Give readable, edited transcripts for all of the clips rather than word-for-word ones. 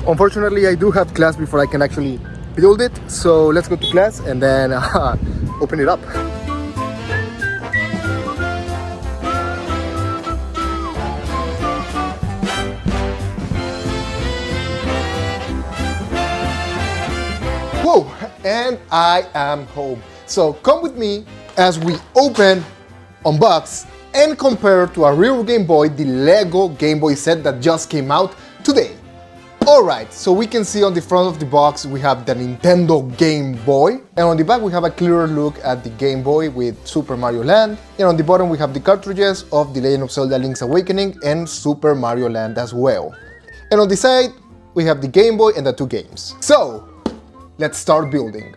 Unfortunately, I do have class before I can actually build it, so let's go to class and then open it up. Whoa, and I am home. So come with me as we open, unbox, and compare to a real Game Boy the Lego Game Boy set that just came out today. Alright, so we can see on the front of the box we have the Nintendo Game Boy, and on the back we have a clearer look at the Game Boy with Super Mario Land, and on the bottom we have the cartridges of The Legend of Zelda Link's Awakening and Super Mario Land as well. And on the side we have the Game Boy and the two games. So, let's start building.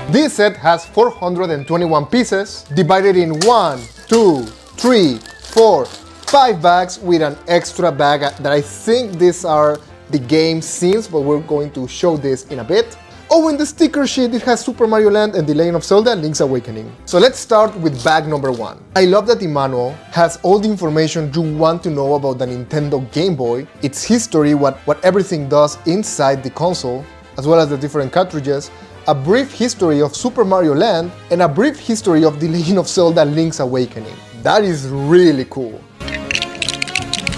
This set has 421 pieces, divided in 1, 2, 3, 4, 5 bags with an extra bag that I think these are the game scenes, but we're going to show this in a bit. Oh, in the sticker sheet it has Super Mario Land and The Legend of Zelda Link's Awakening. So let's start with bag number 1. I love that the manual has all the information you want to know about the Nintendo Game Boy, its history, what everything does inside the console, as well as the different cartridges, a brief history of Super Mario Land, and a brief history of The Legend of Zelda Link's Awakening. That is really cool.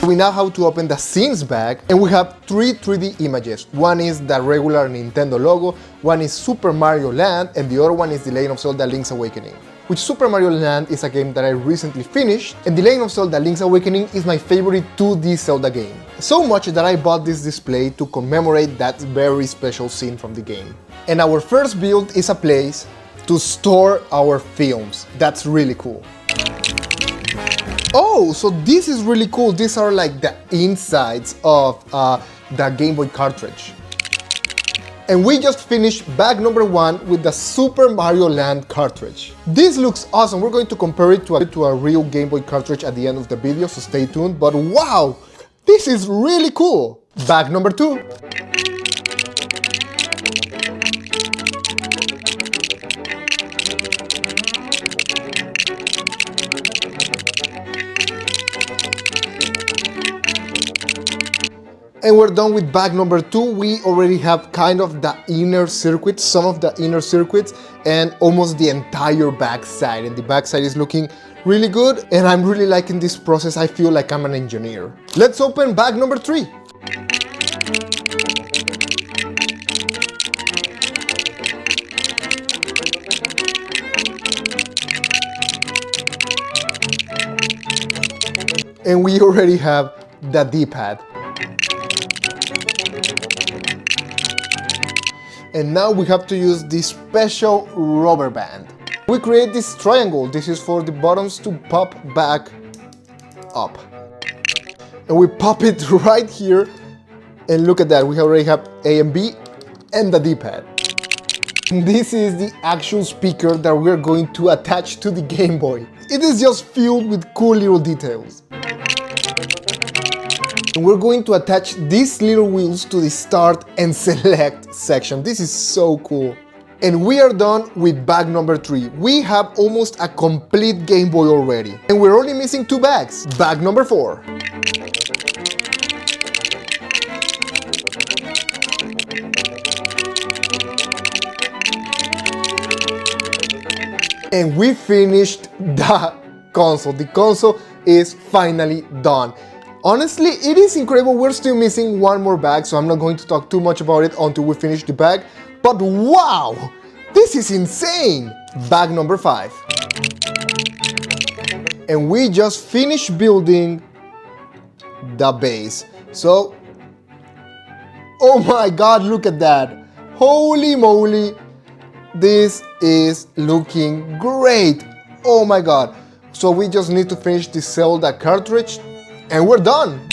We now have to open the scenes bag, and we have 3 3D images. One is the regular Nintendo logo, one is Super Mario Land, and the other one is The Legend of Zelda Link's Awakening. Which Super Mario Land is a game that I recently finished, and The Legend of Zelda Link's Awakening is my favorite 2D Zelda game. So much that I bought this display to commemorate that very special scene from the game. And our first build is a place to store our films. That's really cool. Oh, so this is really cool. These are like the insides of the Game Boy cartridge. And we just finished bag number 1 with the Super Mario Land cartridge. This looks awesome. We're going to compare it to a real Game Boy cartridge at the end of the video, so stay tuned. But wow, this is really cool. Bag number 2. And we're done with bag number 2. We already have kind of the inner circuits, some of the inner circuits, and almost the entire back side. And the back side is looking really good, and I'm really liking this process. I feel like I'm an engineer. Let's open bag number 3. And we already have the D-pad. And now we have to use this special rubber band. We create this triangle. This is for the buttons to pop back up. And we pop it right here. And look at that, we already have A and B and the D-pad. This is the actual speaker that we're going to attach to the Game Boy. It is just filled with cool little details. And we're going to attach these little wheels to the start and select section. This is so cool. And we are done with bag number 3. We have almost a complete Game Boy already. And we're only missing 2 bags. Bag number 4. And we finished the console. The console is finally done. Honestly, it is incredible. We're still missing 1 more bag, so I'm not going to talk too much about it until we finish the bag. But wow, this is insane! Bag number 5. And we just finished building the base. So, oh my god, look at that. Holy moly, this is looking great. Oh my god. So we just need to finish the Zelda cartridge and we're done.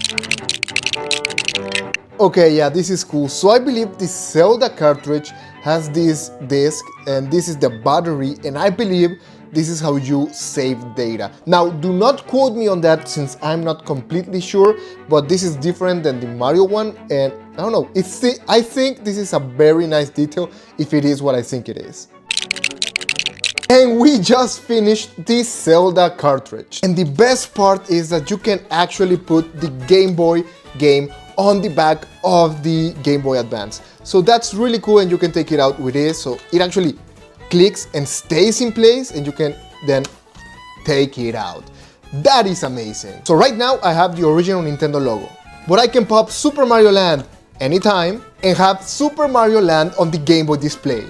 Okay, yeah, this is cool. So I believe the Zelda cartridge has this disc and this is the battery, and I believe this is how you save data. Now, do not quote me on that since I'm not completely sure, but this is different than the Mario one, and I don't know, I think this is a very nice detail if it is what I think it is. And we just finished this Zelda cartridge. And the best part is that you can actually put the Game Boy game on the back of the Game Boy Advance. So that's really cool, and you can take it out with this. So it actually clicks and stays in place, and you can then take it out. That is amazing. So right now I have the original Nintendo logo, but I can pop Super Mario Land anytime and have Super Mario Land on the Game Boy display.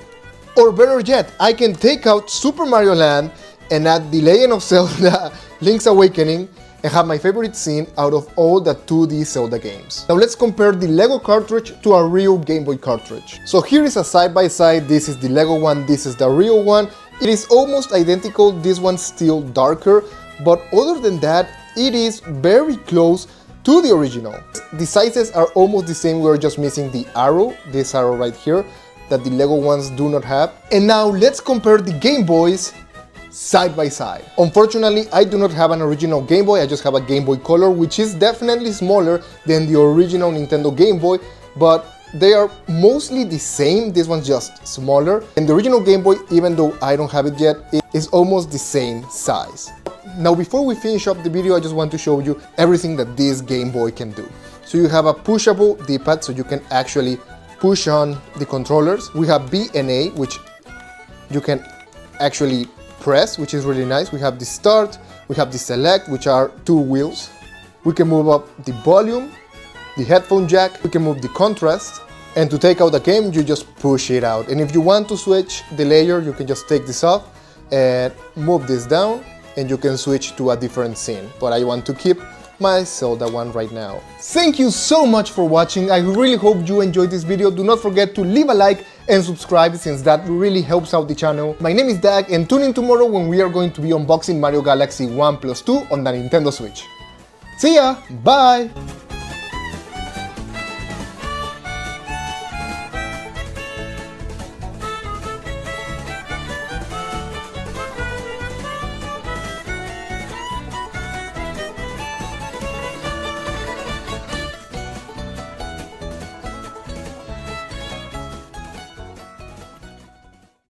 Or better yet, I can take out Super Mario Land and add The Legend of Zelda Link's Awakening and have my favorite scene out of all the 2D Zelda games. Now let's compare the Lego cartridge to a real Game Boy cartridge. So here is a side-by-side. This is the Lego one, this is the real one. It is almost identical, this one's still darker, but other than that, it is very close to the original. The sizes are almost the same, we're just missing the arrow, this arrow right here, that the Lego ones do not have. And now let's compare the Game Boys side by side. Unfortunately, I do not have an original Game Boy, I just have a Game Boy Color, which is definitely smaller than the original Nintendo Game Boy, but they are mostly the same. This one's just smaller. And the original Game Boy, even though I don't have it yet, it is almost the same size. Now before we finish up the video, I just want to show you everything that this Game Boy can do. So you have a pushable D-pad, so you can actually push on the controllers. We have B and A, which you can actually press, which is really nice. We have the start, we have the select, which are two wheels. We can move up the volume, the headphone jack, we can move the contrast, and to take out the game, you just push it out. And if you want to switch the layer, you can just take this off and move this down, and you can switch to a different scene. But I want to keep my Zelda one right now. Thank you so much for watching. I really hope you enjoyed this video. Do not forget to leave a like and subscribe, since that really helps out the channel. My name is DAGG, and tune in tomorrow when we are going to be unboxing Mario Galaxy 1+2 on the Nintendo Switch. See ya! Bye!